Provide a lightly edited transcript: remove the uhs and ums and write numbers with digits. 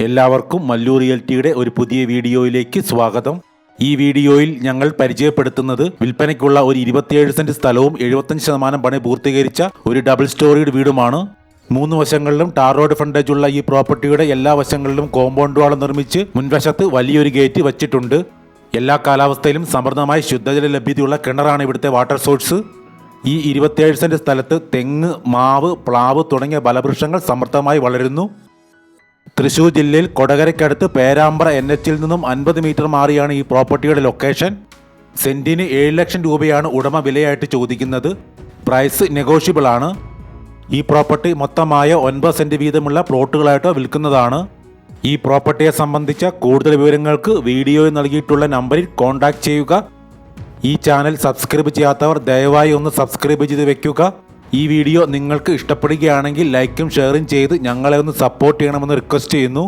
എല്ലാവർക്കും മല്ലു റിയൽറ്റിയുടെ ഒരു പുതിയ വീഡിയോയിലേക്ക് സ്വാഗതം. ഈ വീഡിയോയിൽ ഞങ്ങൾ പരിചയപ്പെടുത്തുന്നത് വിൽപ്പനയ്ക്കുള്ള ഒരു 27 സെന്റ് സ്ഥലവും 75% പണി പൂർത്തീകരിച്ച ഒരു ഡബിൾ സ്റ്റോറീഡ് വീടുമാണ്. 3 വശങ്ങളിലും ടാർ റോഡ് ഫ്രണ്ടേജ് ഉള്ള ഈ പ്രോപ്പർട്ടിയുടെ എല്ലാ വശങ്ങളിലും കോമ്പൗണ്ട് വാൾ നിർമ്മിച്ച് മുൻവശത്ത് വലിയൊരു ഗേറ്റ് വച്ചിട്ടുണ്ട്. എല്ലാ കാലാവസ്ഥയിലും സമൃദ്ധമായ ശുദ്ധജല ലഭ്യതയുള്ള കിണറാണ് ഇവിടുത്തെ വാട്ടർ സോഴ്സ്. ഈ 27 സെന്റ് സ്ഥലത്ത് തെങ്ങ്, മാവ്, പ്ലാവ് തുടങ്ങിയ ഫലവൃക്ഷങ്ങൾ സമൃദ്ധമായി വളരുന്നു. തൃശൂർ ജില്ലയിൽ കൊടകരയ്ക്കടുത്ത് പേരാമ്പ്ര NH-ൽ നിന്നും 50 മീറ്റർ മാറിയാണ് ഈ പ്രോപ്പർട്ടിയുടെ ലൊക്കേഷൻ. സെന്റിന് 7 ലക്ഷം രൂപയാണ് ഉടമ വിലയായിട്ട് ചോദിക്കുന്നത്. പ്രൈസ് നെഗോഷ്യബിൾ ആണ്. ഈ പ്രോപ്പർട്ടി മൊത്തമായ 9 സെന്റ് വീതമുള്ള പ്ലോട്ടുകളായിട്ട് വിൽക്കുന്നതാണ്. ഈ പ്രോപ്പർട്ടിയെ സംബന്ധിച്ച കൂടുതൽ വിവരങ്ങൾക്ക് വീഡിയോയിൽ നൽകിയിട്ടുള്ള നമ്പറിൽ കോൺടാക്ട് ചെയ്യുക. ഈ ചാനൽ സബ്സ്ക്രൈബ് ചെയ്യാത്തവർ ദയവായി ഒന്ന് സബ്സ്ക്രൈബ് ചെയ്ത് വെക്കുക. ഈ വീഡിയോ നിങ്ങൾക്ക് ഇഷ്ടപ്പെടുകയാണെങ്കിൽ ലൈക്കും ഷെയറും ചെയ്ത് ഞങ്ങളെ ഒന്ന് സപ്പോർട്ട് ചെയ്യണമെന്ന് റിക്വസ്റ്റ് ചെയ്യുന്നു.